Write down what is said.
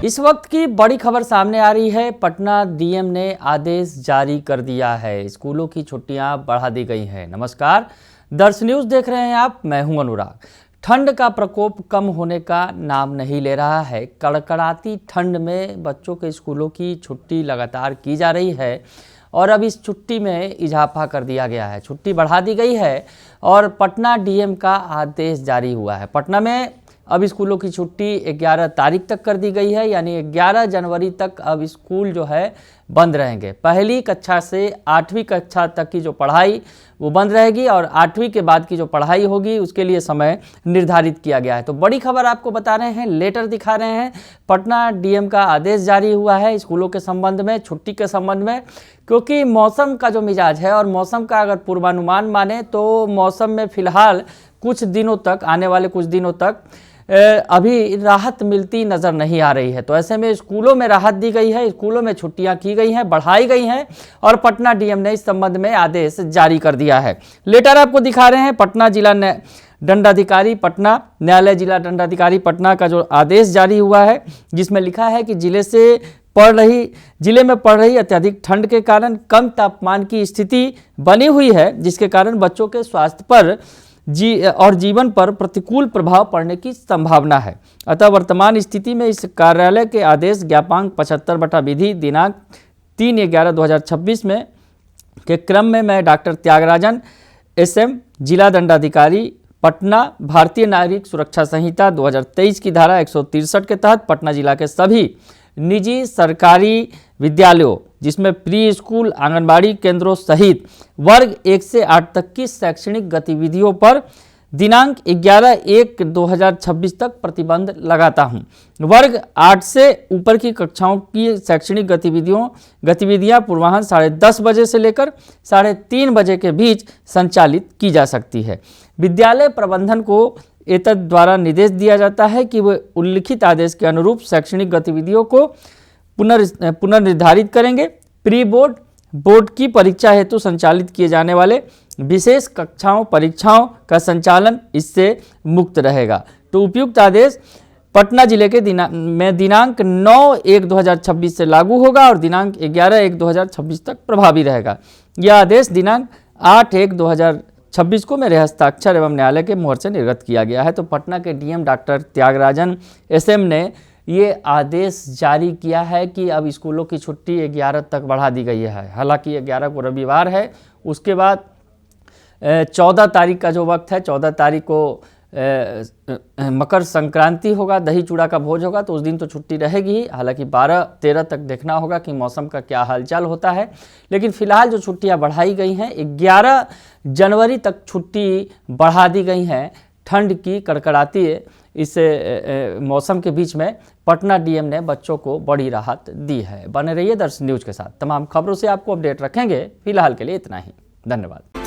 इस वक्त की बड़ी खबर सामने आ रही है। पटना डीएम ने आदेश जारी कर दिया है, स्कूलों की छुट्टियां बढ़ा दी गई हैं। नमस्कार, दर्श न्यूज़ देख रहे हैं आप, मैं हूं अनुराग। ठंड का प्रकोप कम होने का नाम नहीं ले रहा है। कड़कड़ाती ठंड में बच्चों के स्कूलों की छुट्टी लगातार की जा रही है और अब इस छुट्टी में इजाफा कर दिया गया है, छुट्टी बढ़ा दी गई है और पटना डीएम का आदेश जारी हुआ है। पटना में अब स्कूलों की छुट्टी 11 तारीख तक कर दी गई है, यानी 11 जनवरी तक अब स्कूल जो है बंद रहेंगे। पहली कक्षा से 8वीं कक्षा तक की जो पढ़ाई वो बंद रहेगी और 8वीं के बाद की जो पढ़ाई होगी उसके लिए समय निर्धारित किया गया है। तो बड़ी खबर आपको बता रहे हैं, लेटर दिखा रहे हैं। पटना डीएम का आदेश जारी हुआ है स्कूलों के संबंध में, छुट्टी के संबंध में, क्योंकि मौसम का जो मिजाज है और मौसम का अगर पूर्वानुमान माने तो मौसम में फिलहाल कुछ दिनों तक, आने वाले कुछ दिनों तक अभी राहत मिलती नज़र नहीं आ रही है। तो ऐसे में स्कूलों में राहत दी गई है, स्कूलों में छुट्टियां की गई हैं, बढ़ाई गई हैं और पटना डीएम ने इस संबंध में आदेश जारी कर दिया है। लेटर आपको दिखा रहे हैं। पटना जिला दंडाधिकारी पटना, न्यायालय जिला दंडाधिकारी पटना का जो आदेश जारी हुआ है, जिसमें लिखा है कि जिले में पड़ रही अत्यधिक ठंड के कारण कम तापमान की स्थिति बनी हुई है, जिसके कारण बच्चों के स्वास्थ्य पर और जीवन पर प्रतिकूल प्रभाव पड़ने की संभावना है। अतः वर्तमान स्थिति में इस कार्यालय के आदेश ज्ञापांक 75/विधि दिनांक 3/11/2026 में के क्रम में मैं डॉक्टर त्यागराजन SM, जिला दंडाधिकारी पटना, भारतीय नागरिक सुरक्षा संहिता 2023 की धारा 163 के तहत पटना जिला के सभी निजी सरकारी विद्यालयों, जिसमें प्री स्कूल, आंगनबाड़ी केंद्रों सहित वर्ग 1 से 8 तक की शैक्षणिक गतिविधियों पर दिनांक 11/1/2026 तक प्रतिबंध लगाता हूं। वर्ग 8 से ऊपर की कक्षाओं की शैक्षणिक गतिविधियां पूर्वाह्न 10:30 बजे से लेकर 3:30 बजे के बीच संचालित की जा सकती है। विद्यालय प्रबंधन को एतद द्वारा निर्देश दिया जाता है कि वे उल्लिखित आदेश के अनुरूप शैक्षणिक गतिविधियों को पुनर्निर्धारित करेंगे। प्री बोर्ड की परीक्षा हेतु संचालित किए जाने वाले विशेष परीक्षाओं का संचालन इससे मुक्त रहेगा। तो उपयुक्त आदेश पटना जिले के दिनांक 9/1/2026 से लागू होगा और दिनांक 11/1/2026 तक प्रभावी रहेगा। यह आदेश दिनांक 8/1/2026 को मेरे हस्ताक्षर एवं न्यायालय के मोहर से निर्गत किया गया है। तो पटना के डीएम डॉक्टर त्यागराजन SM ने ये आदेश जारी किया है कि अब स्कूलों की छुट्टी 11 तक बढ़ा दी गई है। हालांकि 11 को रविवार है, उसके बाद 14 तारीख का जो वक्त है, 14 तारीख को मकर संक्रांति होगा, दही चूड़ा का भोज होगा, तो उस दिन तो छुट्टी रहेगी। हालांकि 12-13 तक देखना होगा कि मौसम का क्या हालचाल होता है, लेकिन फिलहाल जो छुट्टियां बढ़ाई गई हैं 11 जनवरी तक छुट्टी बढ़ा दी गई हैं। ठंड की कड़कड़ाती इस मौसम के बीच में पटना डीएम ने बच्चों को बड़ी राहत दी है। बने रहिए दर्श न्यूज़ के साथ, तमाम खबरों से आपको अपडेट रखेंगे। फिलहाल के लिए इतना ही, धन्यवाद।